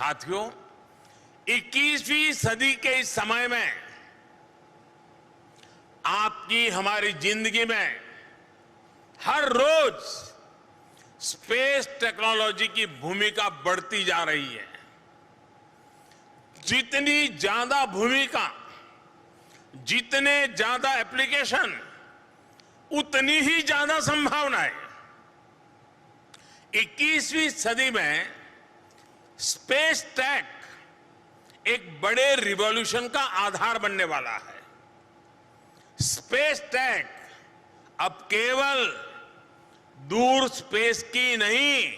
साथियों, 21वीं सदी के इस समय में आपकी हमारी जिंदगी में हर रोज स्पेस टेक्नोलॉजी की भूमिका बढ़ती जा रही है। जितनी ज्यादा भूमिका, जितने ज्यादा एप्लीकेशन, उतनी ही ज्यादा संभावनाएं। 21वीं सदी में स्पेस टेक एक बड़े रिवॉल्यूशन का आधार बनने वाला है। स्पेस टेक अब केवल दूर स्पेस की नहीं,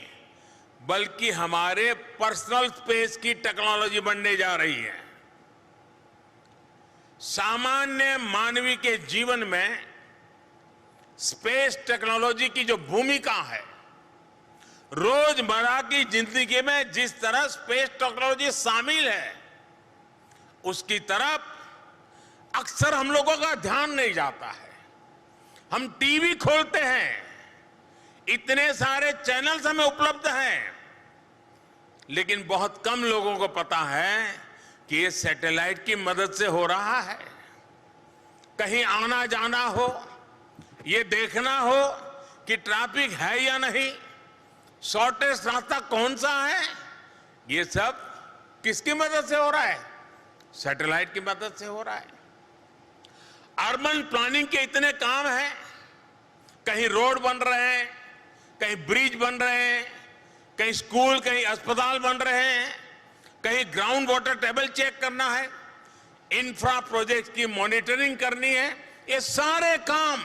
बल्कि हमारे पर्सनल स्पेस की टेक्नोलॉजी बनने जा रही है। सामान्य मानवीय के जीवन में स्पेस टेक्नोलॉजी की जो भूमिका है, रोजमर्रा की जिंदगी में जिस तरह स्पेस टेक्नोलॉजी शामिल है, उसकी तरफ अक्सर हम लोगों का ध्यान नहीं जाता है। हम टीवी खोलते हैं, इतने सारे चैनल्स हमें उपलब्ध हैं, लेकिन बहुत कम लोगों को पता है कि ये सैटेलाइट की मदद से हो रहा है। कहीं आना जाना हो, ये देखना हो कि ट्रैफिक है या नहीं, शॉर्टेस्ट रास्ता कौन सा है, ये सब किसकी मदद से हो रहा है? सैटेलाइट की मदद से हो रहा है। अर्बन प्लानिंग के इतने काम हैं, कहीं रोड बन रहे हैं, कहीं ब्रिज बन रहे हैं, कहीं स्कूल, कहीं अस्पताल बन रहे हैं, कहीं ग्राउंड वाटर टेबल चेक करना है, इंफ्रा प्रोजेक्ट की मॉनिटरिंग करनी है। ये सारे काम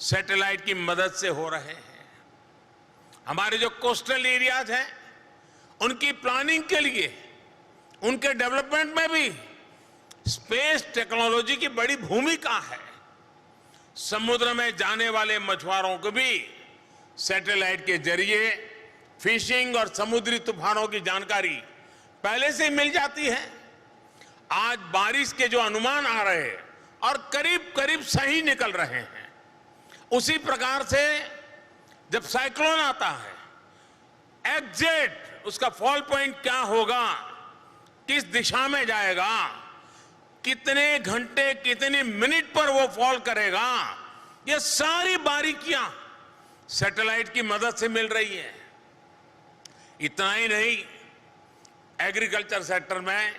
सैटेलाइट की मदद से हो रहे हैं। हमारे जो कोस्टल एरियाज हैं, उनकी प्लानिंग के लिए, उनके डेवलपमेंट में भी स्पेस टेक्नोलॉजी की बड़ी भूमिका है। समुद्र में जाने वाले मछुआरों को भी सैटेलाइट के जरिए फिशिंग और समुद्री तूफानों की जानकारी पहले से ही मिल जाती है। आज बारिश के जो अनुमान आ रहे हैं और करीब करीब सही निकल रहे हैं, उसी प्रकार से जब साइक्लोन आता है, एग्जैक्ट उसका फॉल पॉइंट क्या होगा, किस दिशा में जाएगा, कितने घंटे, कितने मिनट पर वो फॉल करेगा, ये सारी बारीकियां सैटेलाइट की मदद से मिल रही है। इतना ही नहीं, एग्रीकल्चर सेक्टर में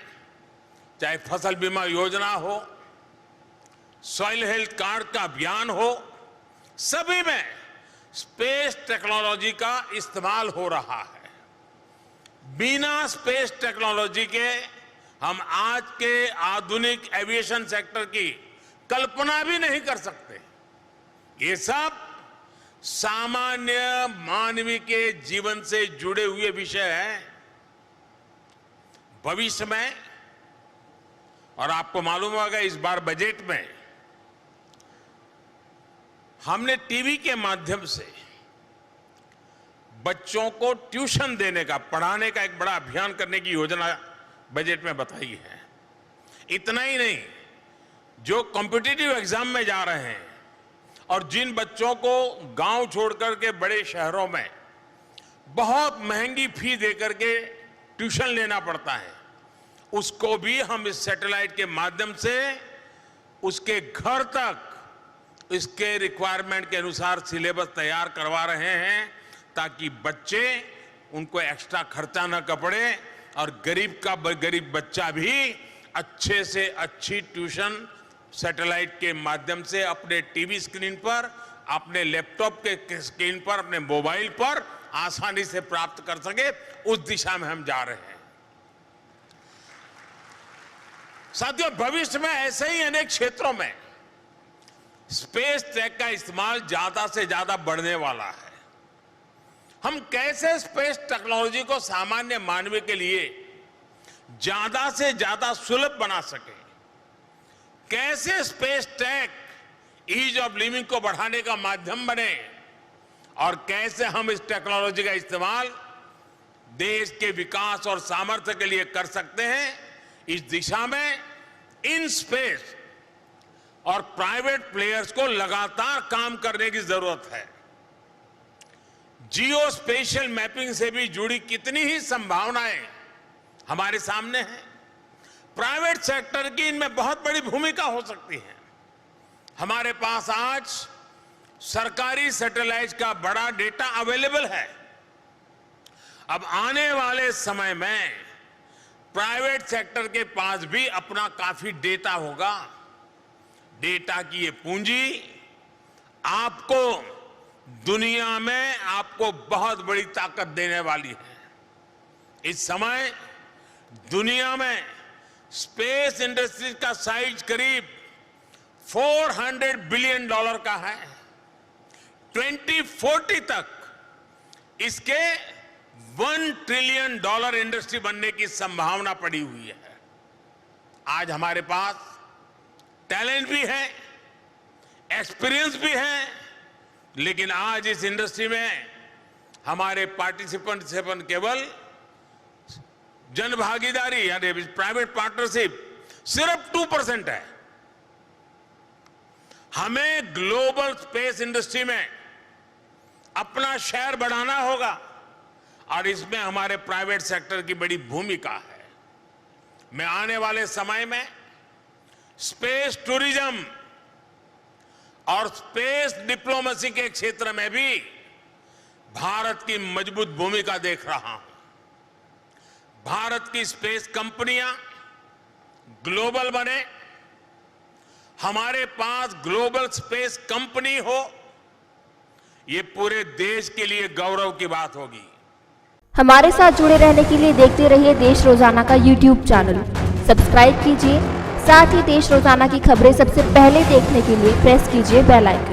चाहे फसल बीमा योजना हो, सॉइल हेल्थ कार्ड का अभियान हो, सभी में स्पेस टेक्नोलॉजी का इस्तेमाल हो रहा है। बिना स्पेस टेक्नोलॉजी के हम आज के आधुनिक एविएशन सेक्टर की कल्पना भी नहीं कर सकते। ये सब सामान्य मानवीय के जीवन से जुड़े हुए विषय हैं। भविष्य में, और आपको मालूम होगा इस बार बजट में हमने टीवी के माध्यम से बच्चों को ट्यूशन देने का, पढ़ाने का एक बड़ा अभियान करने की योजना बजट में बताई है। इतना ही नहीं, जो कॉम्पिटिटिव एग्जाम में जा रहे हैं और जिन बच्चों को गांव छोड़ करके बड़े शहरों में बहुत महंगी फी देकर के ट्यूशन लेना पड़ता है, उसको भी हम इस सैटेलाइट के माध्यम से उसके घर तक इसके रिक्वायरमेंट के अनुसार सिलेबस तैयार करवा रहे हैं, ताकि बच्चे, उनको एक्स्ट्रा खर्चा न पड़े और गरीब का गरीब बच्चा भी अच्छे से अच्छी ट्यूशन सैटेलाइट के माध्यम से अपने टीवी स्क्रीन पर, अपने लैपटॉप के स्क्रीन पर, अपने मोबाइल पर आसानी से प्राप्त कर सके। उस दिशा में हम जा रहे हैं। साथियों, भविष्य में ऐसे ही अनेक क्षेत्रों में स्पेस टेक का इस्तेमाल ज्यादा से ज्यादा बढ़ने वाला है। हम कैसे स्पेस टेक्नोलॉजी को सामान्य मानव के लिए ज्यादा से ज्यादा सुलभ बना सके, कैसे space tech ease of living को बढ़ाने का माध्यम बने, और कैसे हम इस टेक्नोलॉजी का इस्तेमाल देश के विकास और सामर्थ्य के लिए कर सकते हैं, इस दिशा में इन स्पेस और प्राइवेट प्लेयर्स को लगातार काम करने की जरूरत है। जियो स्पेशियल मैपिंग से भी जुड़ी कितनी ही संभावनाएं हमारे सामने है। प्राइवेट सेक्टर की इनमें बहुत बड़ी भूमिका हो सकती है। हमारे पास आज सरकारी सैटेलाइट का बड़ा डेटा अवेलेबल है। अब आने वाले समय में प्राइवेट सेक्टर के पास भी अपना काफी डेटा होगा। डेटा की ये पूंजी आपको दुनिया में आपको बहुत बड़ी ताकत देने वाली है। इस समय दुनिया में स्पेस इंडस्ट्री का साइज करीब $400 बिलियन का है। 2040 तक इसके $1 ट्रिलियन इंडस्ट्री बनने की संभावना पड़ी हुई है। आज हमारे पास टैलेंट भी है, एक्सपीरियंस भी है, लेकिन आज इस इंडस्ट्री में हमारे पार्टिसिपेंट केवल जन भागीदारी यानी प्राइवेट पार्टनरशिप सिर्फ 2% है। हमें ग्लोबल स्पेस इंडस्ट्री में अपना शेयर बढ़ाना होगा और इसमें हमारे प्राइवेट सेक्टर की बड़ी भूमिका है। मैं आने वाले समय में स्पेस टूरिज्म और स्पेस डिप्लोमेसी के क्षेत्र में भी भारत की मजबूत भूमिका देख रहा हूं। भारत की स्पेस कंपनियां ग्लोबल बने, हमारे पास ग्लोबल स्पेस कंपनी हो, ये पूरे देश के लिए गौरव की बात होगी। हमारे साथ जुड़े रहने के लिए देखते रहिए देश रोजाना का YouTube चैनल सब्सक्राइब कीजिए। साथ ही देश रोजाना की खबरें सबसे पहले देखने के लिए प्रेस कीजिए बेल आइकन।